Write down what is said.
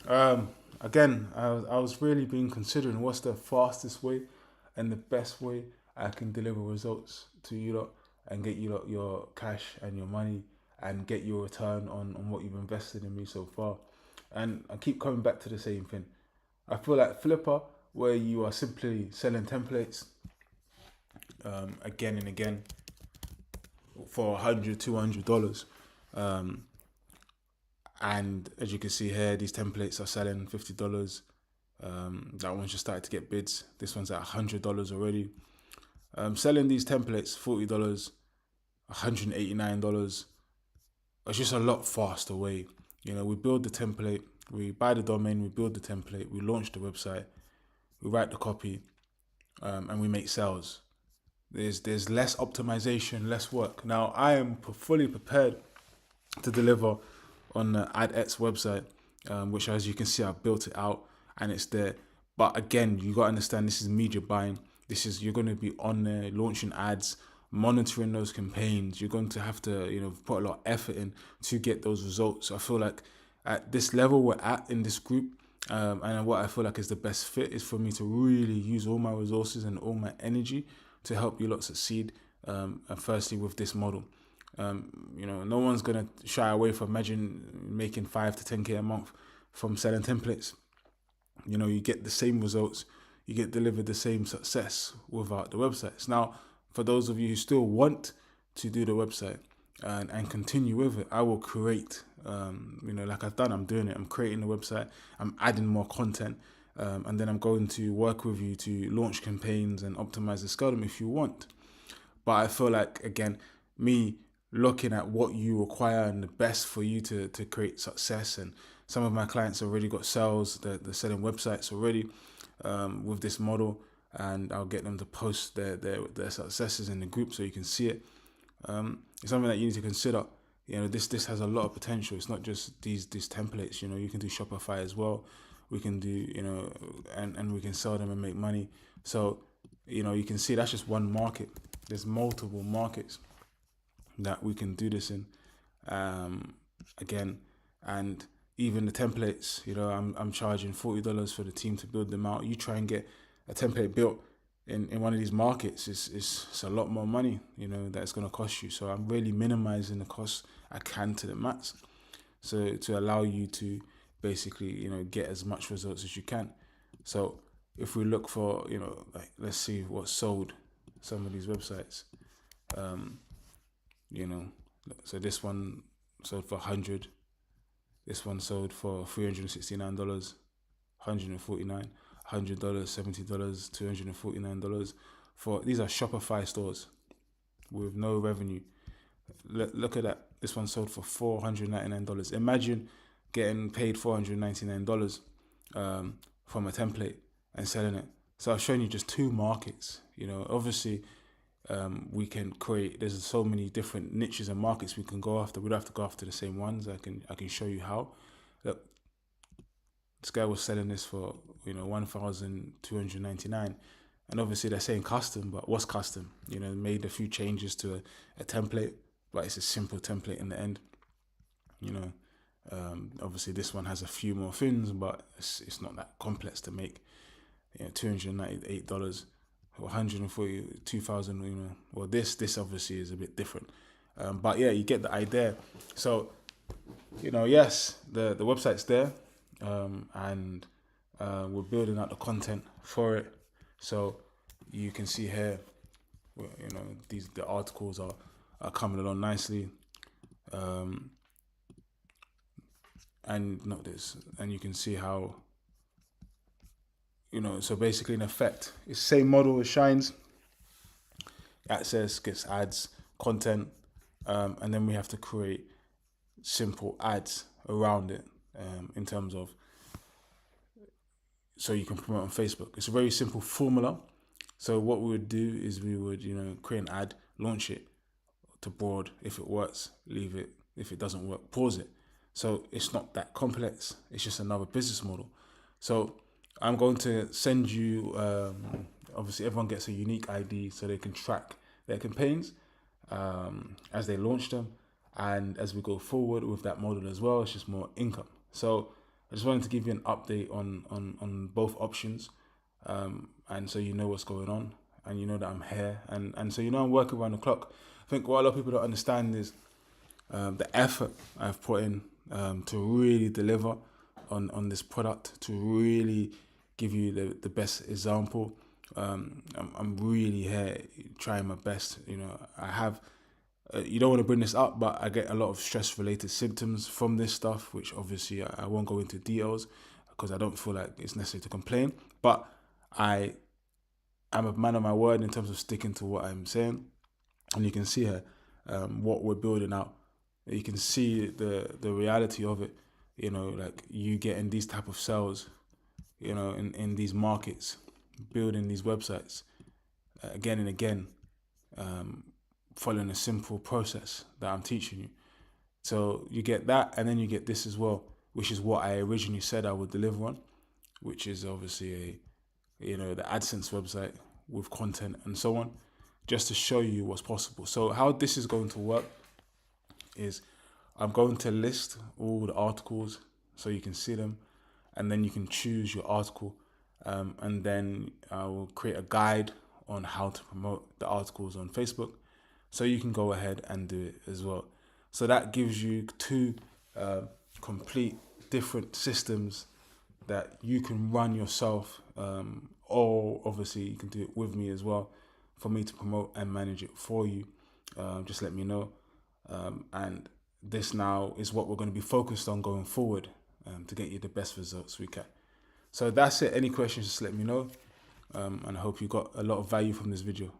Um, Again, I was really been considering what's the fastest way and the best way I can deliver results to you lot and get you lot your cash and your money and get your return on what you've invested in me so far. And I keep coming back to the same thing. I feel like Flipper, where you are simply selling templates again and again for $100, $200. Um, and as you can see here, these templates are selling $50. That one's just started to get bids. This one's at $100 already. Selling these templates $40, $189. It's just a lot faster way. You know, we build the template, we buy the domain, we build the template, we launch the website, we write the copy, and we make sales. There's less optimization, less work. Now I am fully prepared to deliver on the AdX website, which as you can see, I've built it out and it's there. But again, you gotta understand this is media buying. This is, you're gonna be on there launching ads, monitoring those campaigns. You're going to have to, put a lot of effort in to get those results. I feel like at this level we're at in this group, and what I feel like is the best fit is for me to really use all my resources and all my energy to help you lot succeed. And firstly with this model. No one's gonna shy away from imagine making 5 to 10K a month from selling templates. You get the same results, you get delivered the same success without the websites. Now, for those of you who still want to do the website and continue with it, I will create, like I've done, I'm doing it. I'm creating the website, I'm adding more content, and then I'm going to work with you to launch campaigns and optimize the scale if you want. But I feel like, again, me looking at what you require and the best for you to create success. And some of my clients already got sales, they're selling websites already with this model. And I'll get them to post their successes in the group so you can see it. It's something that you need to consider. This has a lot of potential. It's not just these templates. You can do Shopify as well. We can do, and we can sell them and make money. So, you can see that's just one market. There's multiple markets that we can do this in. Um, Again, and even the templates, I'm charging $40 for the team to build them out. You try and get a template built in one of these markets, it's a lot more money, that it's going to cost you. So I'm really minimizing the cost I can to the max. So to allow you to basically, get as much results as you can. So if we look for, like, let's see what sold some of these websites. Um, you know, so this one sold for 100. This one sold for $369, 149, $100, $70, $249. For these are Shopify stores with no revenue. Look at that. This one sold for $499. Imagine getting paid $499 from a template and selling it. So I've shown you just two markets. Obviously, we can create. There's so many different niches and markets we can go after. We don't have to go after the same ones. I can show you how. Look, this guy was selling this for 1,299, and obviously they're saying custom, but what's custom? Made a few changes to a template, but it's a simple template in the end. You know, Obviously this one has a few more things, but it's not that complex to make. $298 or 142,000. Well, this obviously is a bit different, but yeah, you get the idea. So yes, the website's there, and we're building out the content for it. So you can see here, the articles are coming along nicely, and not this, and you can see how so basically in effect it's the same model as Shines. Access gets ads, content, and then we have to create simple ads around it, in terms of so you can promote on Facebook. It's a very simple formula. So what we would do is we would create an ad, launch it to broad. If it works, leave it. If it doesn't work, pause it. So it's not that complex. It's just another business model. So I'm going to send you. Obviously, everyone gets a unique ID so they can track their campaigns as they launch them, and as we go forward with that model as well, it's just more income. So I just wanted to give you an update on both options, and so you know what's going on, and you know that I'm here, and so you know I'm working around the clock. I think what a lot of people don't understand is the effort I've put in to really deliver on this product, to really give you the best example. I'm really here trying my best. You know, I have. You don't want to bring this up, but I get a lot of stress-related symptoms from this stuff, which obviously I won't go into details because I don't feel like it's necessary to complain. But I'm a man of my word in terms of sticking to what I'm saying, and you can see here what we're building out. You can see the reality of it. You know, like you getting these type of sales, you know, in these markets, building these websites again and again, following a simple process that I'm teaching you. So you get that, and then you get this as well, which is what I originally said I would deliver on, which is obviously the AdSense website with content and so on, just to show you what's possible. So how this is going to work is I'm going to list all the articles so you can see them, and then you can choose your article, and then I will create a guide on how to promote the articles on Facebook, so you can go ahead and do it as well. So that gives you two complete different systems that you can run yourself, or obviously you can do it with me as well, for me to promote and manage it for you. Just let me know. And this now is what we're going to be focused on going forward, to get you the best results we can. So that's it. Any questions, just let me know. And I hope you got a lot of value from this video.